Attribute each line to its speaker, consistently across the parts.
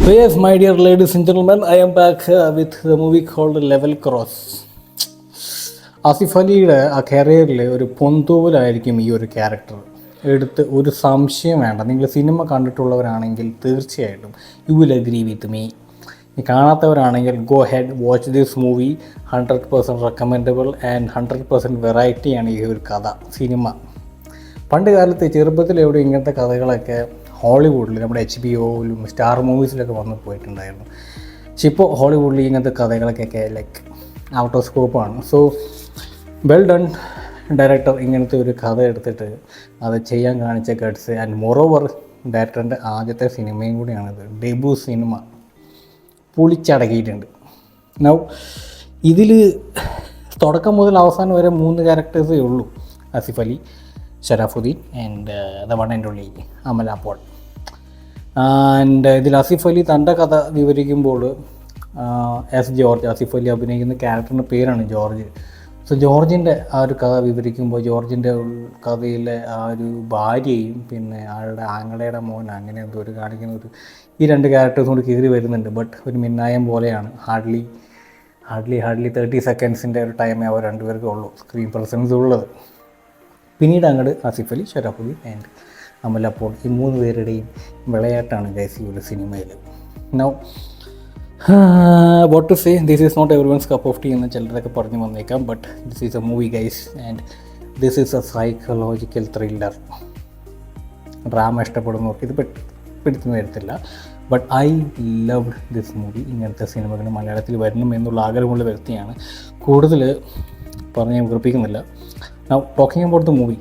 Speaker 1: So yes, my dear ladies and gentlemen, I am back with the movie called Level Cross. Asif അലിയുടെ ആ കരിയറിൽ ഒരു പൊന്തൂവലായിരിക്കും ഈ ഒരു ക്യാരക്ടർ. എടുത്ത് ഒരു സംശയം വേണ്ട. നിങ്ങൾ സിനിമ കണ്ടിട്ടുള്ളവരാണെങ്കിൽ തീർച്ചയായിട്ടും you will agree with me. കാണാത്തവരാണെങ്കിൽ go ahead watch this movie. 100% recommendable and 100% വെറൈറ്റിയാണ് ഈ ഒരു കഥ സിനിമ. പണ്ട് കാലത്ത് ചെറുപ്പത്തിൽ എവിടെ ഇങ്ങനത്തെ കഥകളൊക്കെ ഹോളിവുഡിൽ നമ്മുടെ HBO-ലും സ്റ്റാർ മൂവീസിലൊക്കെ വന്ന് പോയിട്ടുണ്ടായിരുന്നു. പക്ഷെ ഇപ്പോൾ ഹോളിവുഡിൽ ഇങ്ങനത്തെ കഥകളൊക്കെ ലൈക്ക് ഔട്ട് ഓഫ് സ്കോപ്പാണ്. സോ വെൽ ഡൺ ഡയറക്ടർ ഇങ്ങനത്തെ ഒരു കഥ എടുത്തിട്ട് അത് ചെയ്യാൻ കാണിച്ച ഗഡ്സ്. ആൻഡ് മോറോവർ ഡയറക്ടറിൻ്റെ ആദ്യത്തെ സിനിമയും കൂടിയാണിത്. Debut cinema പൊളിച്ചടക്കിയിട്ടുണ്ട്. നൗ ഇതിൽ തുടക്കം മുതൽ അവസാനം വരെ 3 ക്യാരക്ടേഴ്സേ ഉള്ളൂ. Asif Ali, Sharafudheen and the one and only Amala Paul. And ഇതിൽ ആസിഫ് അലി തൻ്റെ കഥ വിവരിക്കുമ്പോൾ എസ് ജോർജ്, ആസിഫ് അലി അഭിനയിക്കുന്ന ക്യാരക്ടറിൻ്റെ പേരാണ് ജോർജ്. സോ ജോർജിൻ്റെ ആ ഒരു കഥ വിവരിക്കുമ്പോൾ ജോർജിൻ്റെ കഥയിലെ ആ ഒരു ഭാര്യയും പിന്നെ ആളുടെ ആങ്ങളയുടെ മോൻ അങ്ങനെ എന്തോ ഒരു കാണിക്കുന്ന ഈ 2 ക്യാരക്ടേഴ്സും കൂടി കയറി വരുന്നുണ്ട്. ബട്ട് ഒരു മിന്നായം പോലെയാണ്. ഹാർഡ്ലി 30 സെക്കൻഡ്സിൻ്റെ ഒരു ടൈമേ അവർ രണ്ടുപേർക്കും ഉള്ളൂ സ്ക്രീൻ പ്രസൻസ് ഉള്ളത്. പിന്നീട് അങ്ങോട്ട് ആസിഫ് അലി, ഷറാഫുദ്ദീൻ ആൻഡ് അമല പോൾ, ഈ 3 പേരുടെയും വിളയാട്ടാണ് ഗൈസ് ഈ ഒരു സിനിമയിൽ. Now what to say, this is not every one's cup of tea എന്ന് ചിലരൊക്കെ പറഞ്ഞു വന്നേക്കാം. But this is a movie guys and this is a psychological thriller. Drama ഇഷ്ടപ്പെടുന്നവർക്ക് ഇത് പിടിച്ചു വരത്തില്ല. But I love this movie. ഇങ്ങനത്തെ സിനിമകൾ മലയാളത്തിൽ വരണം എന്നുള്ള ആഗ്രഹമുള്ള വ്യക്തിയാണ്. കൂടുതൽ പറഞ്ഞ് ഞാൻ വിറപ്പിക്കുന്നില്ല. Now talking about the movie.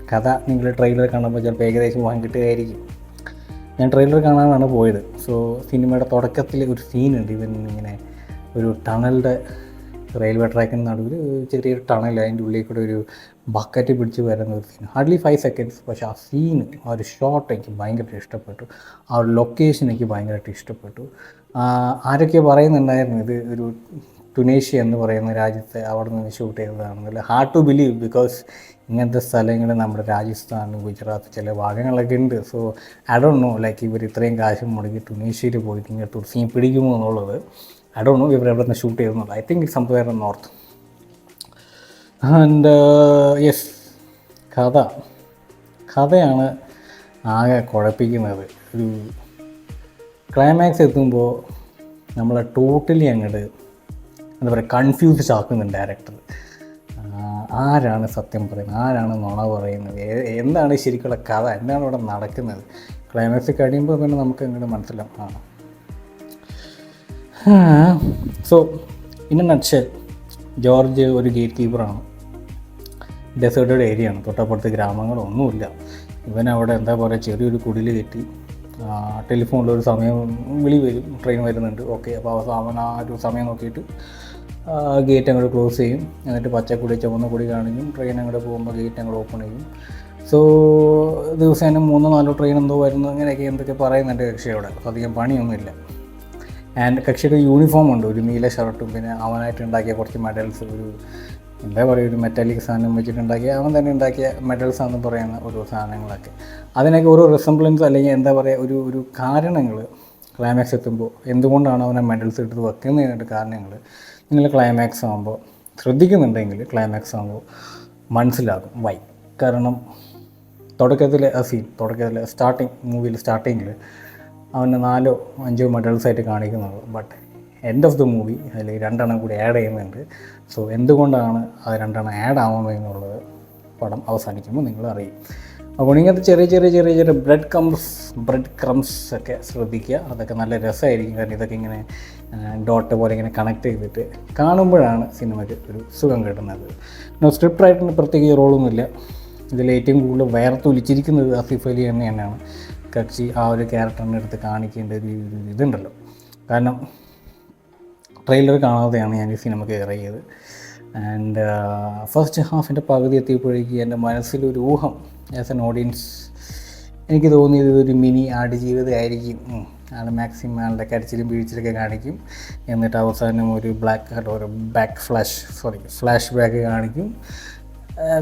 Speaker 1: കഥ നിങ്ങൾ ട്രെയിലർ കാണുമ്പോൾ ചിലപ്പോൾ ഏകദേശം പോകാൻ കിട്ടുകയായിരിക്കും. ഞാൻ ട്രെയിലർ കാണാനാണ് പോയത്. സോ സിനിമയുടെ തുടക്കത്തിൽ ഒരു സീനുണ്ട്. ഇവൻ ഇങ്ങനെ ഒരു ടണലിൻ്റെ റെയിൽവേ ട്രാക്കിന് നടുവിൽ ചെറിയൊരു ടണൽ, അതിൻ്റെ ഉള്ളിൽ കൂടെ ഒരു ബക്കറ്റ് പിടിച്ച് വരുന്ന ഒരു സീൻ. Hardly 5 seconds. പക്ഷേ ആ സീന്, ആ ഒരു ഷോട്ട് എനിക്ക് ഭയങ്കരമായിട്ട് ഇഷ്ടപ്പെട്ടു. ആ ഒരു ലൊക്കേഷൻ എനിക്ക് ഭയങ്കരമായിട്ട് ഇഷ്ടപ്പെട്ടു. ആരൊക്കെ പറയുന്നുണ്ടായിരുന്നു ഇത് ഒരു ടുണീഷ്യ എന്ന് പറയുന്ന രാജ്യത്തെ അവിടെ നിന്ന് ഷൂട്ട് ചെയ്തതാണെന്നല്ല. ഹാർഡ് ടു ബിലീവ് ബിക്കോസ് ഇങ്ങനത്തെ സ്ഥലങ്ങൾ നമ്മുടെ രാജസ്ഥാൻ, ഗുജറാത്ത് ചില ഭാഗങ്ങളൊക്കെ ഉണ്ട്. So I don't know like ഇവർ ഇത്രയും കാശ് മുടക്കി ടുണീഷ്യയിൽ പോയിട്ട് ഇങ്ങനത്തെ ഒരു സീൻ പിടിക്കുമോ എന്നുള്ളത്. ഐ ഡോണ്ട് നോ ഇവർ എവിടെ നിന്ന് ഷൂട്ട് ചെയ്തെന്നുള്ളത്. I think it's somewhere in north. And yes, കഥയാണ് ആകെ കുഴപ്പിക്കുന്നത്. ഒരു ക്ലൈമാക്സ് എത്തുമ്പോൾ നമ്മളെ ടോട്ടലി അങ്ങോട്ട് എന്താ പറയുക, കൺഫ്യൂസ്ഡ് ആക്കുന്നുണ്ട് ഡയറക്ടർ. ആരാണ് സത്യം പറയുന്നത്, ആരാണ് നുണ പറയുന്നത്, എന്താണ് ശരിക്കുള്ള കഥ, എന്താണ് ഇവിടെ നടക്കുന്നത്. ക്ലൈമാക്സ് കഴിയുമ്പോൾ പിന്നെ നമുക്ക് അങ്ങോട്ട് മനസ്സിലാവും. So in A nutshell, George ഒരു ഗേറ്റ് കീപ്പറാണ്. ഡെസേർട്ടഡ് ഏരിയയാണ്, തൊട്ടപ്പുറത്ത് ഗ്രാമങ്ങളൊന്നുമില്ല. ഇവൻ അവിടെ എന്താ പറയുക, ചെറിയൊരു കുടിൽ കെട്ടി ടെലിഫോണിലൊരു സമയം വിളി വരും, ട്രെയിൻ വരുന്നുണ്ട്, ഓക്കെ. അപ്പോൾ അവൻ ആ ഒരു സമയം നോക്കിയിട്ട് ഗേറ്റ് അങ്ങോട്ട് ക്ലോസ് ചെയ്യും. എന്നിട്ട് പച്ചക്കുടി ചുവന്ന കുടി കാണിക്കും. ട്രെയിൻ അങ്ങോട്ട് പോകുമ്പോൾ ഗേറ്റ് അങ്ങോട്ട് ഓപ്പൺ ചെയ്യും. സോ ദിവസേന 3-4 ട്രെയിൻ എന്തോ വരുന്നു, അങ്ങനെയൊക്കെ എന്തൊക്കെ പറയുന്നുണ്ട് കക്ഷിയോടെ. അധികം പണിയൊന്നുമില്ല. ആൻഡ് കക്ഷിയുടെ യൂണിഫോം ഉണ്ട്, ഒരു നീല ഷർട്ടും പിന്നെ അവനായിട്ട് ഉണ്ടാക്കിയ കുറച്ച് മെഡൽസ്, ഒരു എന്താ പറയുക, ഒരു മെറ്റാലിക് സാധനം വെച്ചിട്ടുണ്ടാക്കിയ അവൻ തന്നെ ഉണ്ടാക്കിയ മെഡൽസ് ആണെന്ന് പറയുന്ന ഓരോ സാധനങ്ങളൊക്കെ. അതിനൊക്കെ ഓരോ റിസംബ്ലൻസ് അല്ലെങ്കിൽ എന്താ പറയുക, ഒരു കാരണങ്ങൾ ക്ലൈമാക്സ് എത്തുമ്പോൾ എന്തുകൊണ്ടാണ് അവനെ മെഡൽസ് എടുത്ത് വെക്കുന്നതിനായിട്ട് കാരണങ്ങൾ നിങ്ങൾ ക്ലൈമാക്സ് ആകുമ്പോൾ ശ്രദ്ധിക്കുന്നുണ്ടെങ്കിൽ ക്ലൈമാക്സ് ആകുമ്പോൾ മനസ്സിലാകും വൈ. കാരണം തുടക്കത്തിലെ മൂവിയിൽ സ്റ്റാർട്ടിങ്ങിൽ അവന് 4-5 മെഡൽസായിട്ട് കാണിക്കുന്നുള്ളൂ. But end of the movie അതിൽ 2 കൂടി ആഡ് ചെയ്യുന്നുണ്ട്. സോ എന്തുകൊണ്ടാണ് അത് 2 ആഡ് ആവുന്നതെന്നുള്ളത് പടം അവസാനിക്കുമ്പോൾ നിങ്ങൾ അറിയും. അപ്പോൾ ഇങ്ങനത്തെ ചെറിയ ബ്രെഡ് ക്രംസ് ഒക്കെ ശ്രദ്ധിക്കുക. അതൊക്കെ നല്ല രസമായിരിക്കും. കാരണം ഇതൊക്കെ ഇങ്ങനെ ഡോട്ട് പോലെ ഇങ്ങനെ കണക്ട് ചെയ്തിട്ട് കാണുമ്പോഴാണ് സിനിമയ്ക്ക് ഒരു സുഖം കിട്ടുന്നത്. സ്ക്രിപ്റ്റ് റൈറ്ററിന് പ്രത്യേക റോളൊന്നുമില്ല. ഇതിൽ ഏറ്റവും കൂടുതൽ വേർത്തൊലിച്ചിരിക്കുന്നത് ആസിഫ് അലി തന്നെയാണ്. കക്ഷി ആ ഒരു ക്യാരക്ടറിൻ്റെ അടുത്ത് കാണിക്കേണ്ട ഒരു ഇതുണ്ടല്ലോ. കാരണം ട്രെയിലർ കാണാതെയാണ് ഞാൻ ഈ സിനിമ കയറിയത്. ആൻഡ് ഫസ്റ്റ് ഹാഫിൻ്റെ പകുതി എത്തിയപ്പോഴേക്ക് എൻ്റെ മനസ്സിലൊരു ഊഹം, ആസ് എൻ ഓഡിയൻസ് എനിക്ക് തോന്നിയത് ഇതൊരു മിനി ആടുജീവിതമായിരിക്കും. ആൾ മാക്സിമം ആളുടെ കരച്ചിലും വീഴ്ചയിലൊക്കെ കാണിക്കും. എന്നിട്ട് അവസാനം ഒരു ഫ്ലാഷ് ബാക്ക് കാണിക്കും.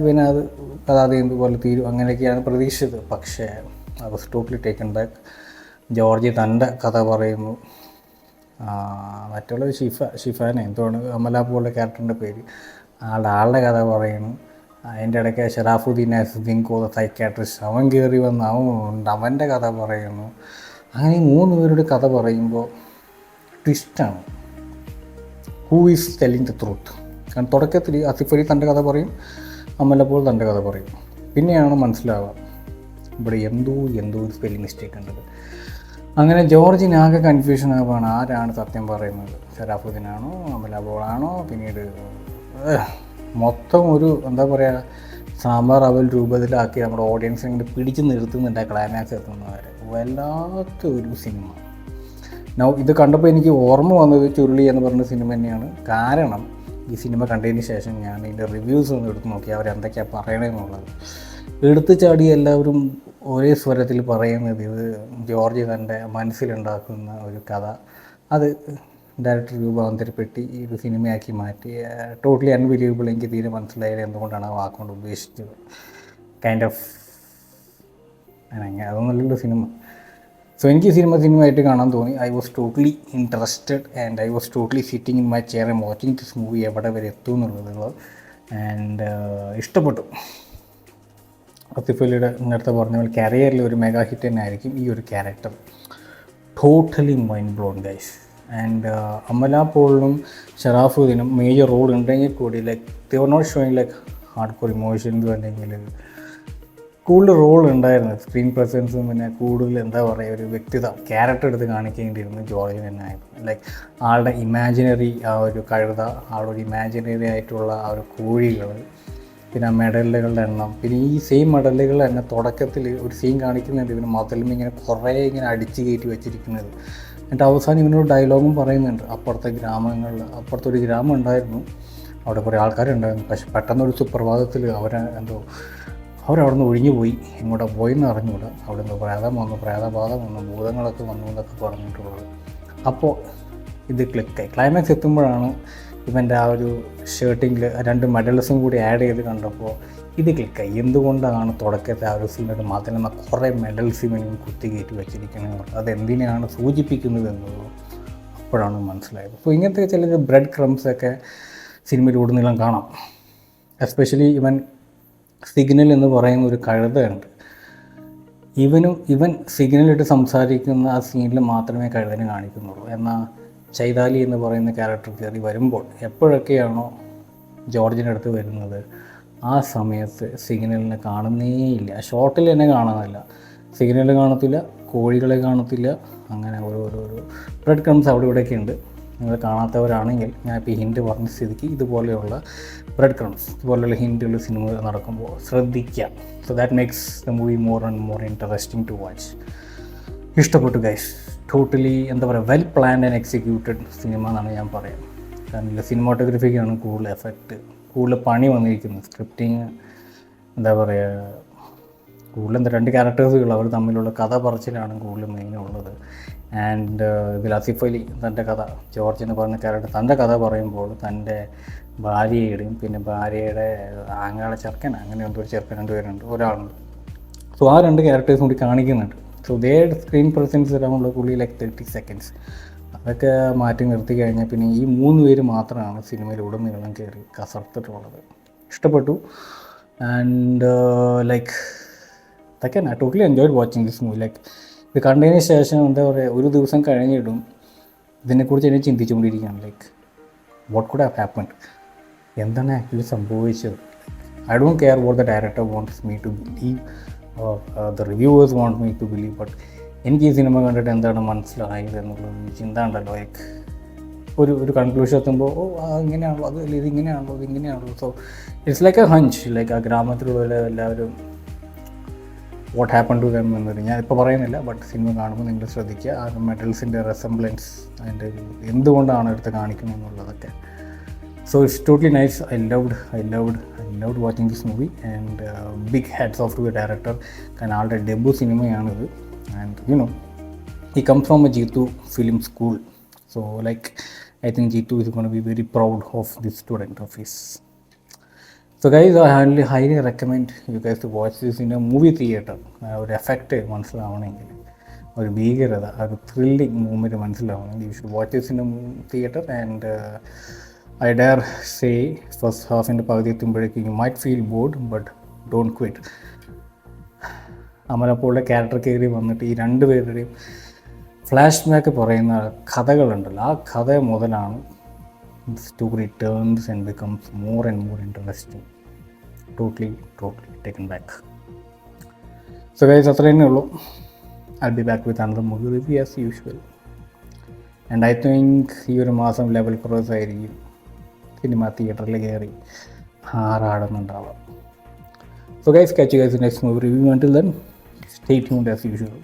Speaker 1: പിന്നെ അത് കഥാതീന്ത് പോലെ തീരും. അങ്ങനെയൊക്കെയാണ് പ്രതീക്ഷിച്ചത്. പക്ഷേ I was totally taken back. George തൻ്റെ കഥ പറയുന്നു. മറ്റുള്ള ഷിഫാന എന്തുവാണ് അമല പോലുള്ള ക്യാരക്ടറിൻ്റെ പേര്, ആളുടെ കഥ പറയുന്നു. അതിൻ്റെ ഇടയ്ക്ക് ഷറാഫുദ്ദീൻ അസുദ്ദീൻ കോത സൈക്കാട്രിസ്റ്റ് അവൻ കയറി വന്ന് അവൻ്റെ കഥ പറയുന്നു. അങ്ങനെ 3 പേരുടെ കഥ പറയുമ്പോൾ ട്വിസ്റ്റാണ്. Who is telling the truth? കാരണം തുടക്കത്തിൽ ആസിഫ് അലി തൻ്റെ കഥ പറയും, അമല പോൾ തൻ്റെ കഥ പറയും. പിന്നെയാണ് മനസ്സിലാവുക ഇവിടെ എന്തോ ഒരു സ്പെല്ലിംഗ് മിസ്റ്റേക്ക് ഉണ്ടത്. അങ്ങനെ ജോർജിനാകെ കൺഫ്യൂഷൻ ആവുകയാണ്, ആരാണ് സത്യം പറയുന്നത്, ഷറാഫുദ്ദീനാണോ അമല പോളാണോ? പിന്നീട് മൊത്തം ഒരു എന്താ പറയുക, സാമ്പാർ അവൽ രൂപത്തിലാക്കി നമ്മുടെ ഓഡിയൻസിനെ ഇങ്ങനെ പിടിച്ച് നിർത്തുന്നുണ്ട് ക്ലൈമാക്സ് എത്തുന്നവരെ. വല്ലാത്ത ഒരു സിനിമ. ഇത് കണ്ടപ്പോൾ എനിക്ക് ഓർമ്മ വന്നത് ചുരുളി എന്ന് പറഞ്ഞ സിനിമ തന്നെയാണ്. കാരണം ഈ സിനിമ കണ്ടതിന് ശേഷം ഞാൻ ഇതിൻ്റെ റിവ്യൂസ് ഒന്ന് എടുത്ത് നോക്കി അവരെന്തൊക്കെയാണ് പറയണമെന്നുള്ളത്. എടുത്തു ചാടി എല്ലാവരും ഒരേ സ്വരത്തിൽ പറയുന്നത് ഇത് ജോർജ് തൻ്റെ മനസ്സിലുണ്ടാക്കുന്ന ഒരു കഥ അത് ഡയറക്ടർ രൂപാന്തരപ്പെട്ട് ഈ ഒരു സിനിമയാക്കി മാറ്റി. Totally unbelievable. എനിക്ക് തീരെ മനസ്സിലായത് എന്തുകൊണ്ടാണ് ആ വാക്കുകൊണ്ട് ഉദ്ദേശിച്ചത്. കൈൻഡ് ഓഫ് അതൊന്നുമല്ലല്ലോ സിനിമ. സോ എനിക്ക് ഈ സിനിമയായിട്ട് കാണാൻ തോന്നി. I was totally interested and I was totally sitting in my chair and watching this movie എവിടെ വരെ എത്തും എന്നുള്ളത്. ആൻഡ് ഇഷ്ടപ്പെട്ടു. ആസിഫ് അലിയുടെ നേരത്തെ പറഞ്ഞ പോലെ കരിയറിൽ ഒരു മെഗാ ഹിറ്റ് തന്നെ ആയിരിക്കും ഈ ഒരു character. Totally mind blown guys. And Amala പോളിനും ഷറാഫുദ്ദീനും മേജർ റോൾ ഉണ്ടെങ്കിൽ കൂടി like they were not showing like hard core emotions അല്ലെങ്കിൽ കൂടുതൽ റോൾ ഉണ്ടായിരുന്നു. സ്ക്രീൻ പ്രസൻസും പിന്നെ കൂടുതൽ എന്താ പറയുക ഒരു വ്യക്തിത്വ ക്യാരക്ടർ എടുത്ത് കാണിക്കേണ്ടിയിരുന്നു ജോർജിന് തന്നെ ആയിരുന്നു. ലൈക്ക് ആളുടെ ഇമാജിനറി ആ ഒരു കഴുത, ആളുടെ ഇമാജിനറി ആയിട്ടുള്ള ആ ഒരു കോഴികൾ, പിന്നെ ആ മെഡലുകളുടെ എണ്ണം, പിന്നെ ഈ സെയിം മെഡലുകൾ തന്നെ തുടക്കത്തിൽ ഒരു സീൻ കാണിക്കുന്നുണ്ട് ഇവന് മതിലും ഇങ്ങനെ കുറേ ഇങ്ങനെ അടിച്ച് കയറ്റി വെച്ചിരിക്കുന്നത്. എന്നിട്ട് അവസാനം ഇവനൊരു ഡയലോഗും പറയുന്നുണ്ട്. അപ്പുറത്തൊരു ഗ്രാമം ഉണ്ടായിരുന്നു, അവിടെ കുറേ ആൾക്കാരുണ്ടായിരുന്നു. പക്ഷെ പെട്ടെന്നൊരു സുപ്രഭാതത്തിൽ അവരവിടെ നിന്ന് ഒഴിഞ്ഞു പോയി. എങ്ങോട്ടാ പോയെന്ന് അറിഞ്ഞുകൂടാ. അവിടെ നിന്ന് പ്രേതബാധം വന്നു, ഭൂതങ്ങളൊക്കെ വന്നു എന്നൊക്കെ പറഞ്ഞിട്ടുള്ളത്. അപ്പോൾ ഇത് ക്ലിക്കായി. ക്ലൈമാക്സ് എത്തുമ്പോഴാണ് ഇവൻ്റെ ആ ഒരു ഷർട്ടിങ്ങിൽ 2 മെഡൽസും കൂടി ആഡ് ചെയ്ത് കണ്ടപ്പോൾ ഇത് ക്ലിക്കായി. എന്തുകൊണ്ടാണ് തുടക്കത്തെ ആ ഒരു സീനൊരു മാത്രമേ കുറേ മെഡൽസ് ഇവനും കുത്തി കയറ്റി വെച്ചിരിക്കുന്നത്, അതെന്തിനാണ് സൂചിപ്പിക്കുന്നത് എന്നുള്ളത് അപ്പോഴാണ് മനസ്സിലായത്. അപ്പോൾ ഇങ്ങനത്തെ ചില ബ്രെഡ് ക്രംസൊക്കെ സിനിമയിലുടനീളം കാണാം. എസ്പെഷ്യലി ഇവൻ സിഗ്നൽ എന്ന് പറയുന്ന ഒരു കഴുതയുണ്ട്. ഇവൻ സിഗ്നലിട്ട് സംസാരിക്കുന്ന ആ സീനിൽ മാത്രമേ കഴുതനെ കാണിക്കുന്നുള്ളൂ. എന്നാൽ ചൈതാലി എന്ന് പറയുന്ന ക്യാരക്ടർ കയറി വരുമ്പോൾ എപ്പോഴൊക്കെയാണോ ജോർജിൻ്റെ അടുത്ത് വരുന്നത് ആ സമയത്ത് സിഗ്നലിനെ കാണുന്നേയില്ല. ഷോട്ടിൽ തന്നെ കാണുന്നില്ല, സിഗ്നൽ കാണത്തില്ല, കോഴികളെ കാണത്തില്ല. അങ്ങനെ ഓരോ ബ്രെഡ് ക്രംസ് അവിടെ ഇവിടെയൊക്കെ ഉണ്ട്. നിങ്ങൾ കാണാത്തവരാണെങ്കിൽ ഞാൻ ഇപ്പോൾ ഈ ഹിൻറ്റ് പറഞ്ഞ സ്ഥിതിക്ക് ഇതുപോലെയുള്ള ബ്രെഡ് ക്രംസ്, ഇതുപോലെയുള്ള ഹിൻറ്റുകൾ സിനിമ നടക്കുമ്പോൾ ശ്രദ്ധിക്കുക. So that makes the movie more and more interesting to watch. ഇഷ്ടപ്പെട്ടു ഗൈസ്. ടോട്ടലി എന്താ പറയുക, വെൽ പ്ലാൻഡ് ആൻഡ് എക്സിക്യൂട്ടഡ് സിനിമ എന്നാണ് ഞാൻ പറയാം. കാരണം സിനിമാറ്റോഗ്രഫിക്കാണ് കൂടുതൽ എഫക്റ്റ്, കൂടുതൽ പണി വന്നിരിക്കുന്നത്. സ്ക്രിപ്റ്റിങ് എന്താ പറയുക, കൂടുതലും 2 ക്യാരക്ടേഴ്സുകൾ അവർ തമ്മിലുള്ള കഥ പറച്ചിലാണ് കൂടുതൽ മെയിനുള്ളത്. ആൻഡ് ഇതിൽ ആസിഫ് അലി തൻ്റെ കഥ, ജോർജ് എന്ന് പറഞ്ഞ ക്യാരക്ടർ തൻ്റെ കഥ പറയുമ്പോൾ തൻ്റെ ഭാര്യയുടെയും പിന്നെ ഭാര്യയുടെ ആങ്ങളുടെ ചെറുക്കൻ, അങ്ങനെ എന്തോ ഒരു ചെറുക്കൻ 2 പേരുണ്ട്, ഒരാളുണ്ട്. സോ ആ 2 ക്യാരക്ടേഴ്സും കൂടി കാണിക്കുന്നുണ്ട്. സോ ദേ സ്ക്രീൻ പ്രസൻസ് തരാനുള്ള കൂടി ലൈക്ക് 30 seconds. അതൊക്കെ മാറ്റി നിർത്തി കഴിഞ്ഞാൽ പിന്നെ ഈ 3 പേര് മാത്രമാണ് സിനിമയിലുടനീളം കയറി കസർത്തിട്ടുള്ളത്. ഇഷ്ടപ്പെട്ടു. ആൻഡ് ലൈക്ക് അതൊക്കെ I totally enjoyed watching this movie. Like ഇത് കണ്ടതിന് ശേഷം എന്താ പറയുക, ഒരു ദിവസം കഴിഞ്ഞിടും ഇതിനെക്കുറിച്ച് എന്നെ ചിന്തിച്ചുകൊണ്ടിരിക്കുകയാണ്. Like what could have happened, എന്താണ് ആക്ച്വലി സംഭവിച്ചത്. I don't care what the director wants me to believe or the reviewers want me to believe, but എനിക്ക് ഈ സിനിമ കണ്ടിട്ട് എന്താണ് മനസ്സിലായത് എന്നുള്ളത് ചിന്ത ഉണ്ടല്ലോ. ലൈക്ക് ഒരു കൺക്ലൂഷൻ എത്തുമ്പോൾ ഇങ്ങനെയാണല്ലോ, ഇതിങ്ങനെയാണല്ലോ. So it's like a hunch. Like ആ ഗ്രാമത്തിലുള്ള എല്ലാവരും വാട്ട് ഹാപ്പൺ ടു ദം എന്നത് ഞാൻ ഇപ്പോൾ പറയുന്നില്ല, ബട്ട് സിനിമ കാണുമ്പോൾ നിങ്ങൾ ശ്രദ്ധിക്കുക. ആ മെഡൽസിൻ്റെ റെസംബ്ലൻസ്, അതിൻ്റെ എന്തുകൊണ്ടാണ് എടുത്ത് കാണിക്കുന്നത് എന്നുള്ളതൊക്കെ. So it's totally nice. I loved watching this movie, and big hats off to the director. കാരണം ആളുടെ debut സിനിമയാണിത്. And you know, he comes from a Jeetu film school. So like I think Jeetu is going to be very proud of this student of his. So guys, I highly recommend you guys to watch this in a movie theater. ഒരു effect മനസ്സിലാവണമെങ്കിൽ ഒരു ഭീകരത, ആ ഒരു thrilling moment മനസ്സിലാവുന്നുണ്ട്. You should watch this in a theatre. And I dare say first ഹാഫിൻ്റെ പകുതി എത്തുമ്പോഴേക്കും you might feel bored, but don't quit. അമലപ്പോളുടെ ക്യാരക്ടർ കയറി വന്നിട്ട് ഈ രണ്ടുപേരുടെയും ഫ്ലാഷ് ബാക്ക് പറയുന്ന കഥകളുണ്ടല്ലോ, ആ കഥ മുതലാണ് story turns and becomes more and more interesting. Totally taken back. So guys, അത്ര തന്നെ ഉള്ളൂ. I'll be back with another movie review as usual. And I think ഈ ഒരു മാസം ലെവൽ ക്രോസ് ആയിരിക്കും സിനിമ തിയേറ്ററിൽ കയറി ആറാടുന്നുണ്ടാവാം. So guys, catch you guys in next movie review. Until then, stay tuned as usual.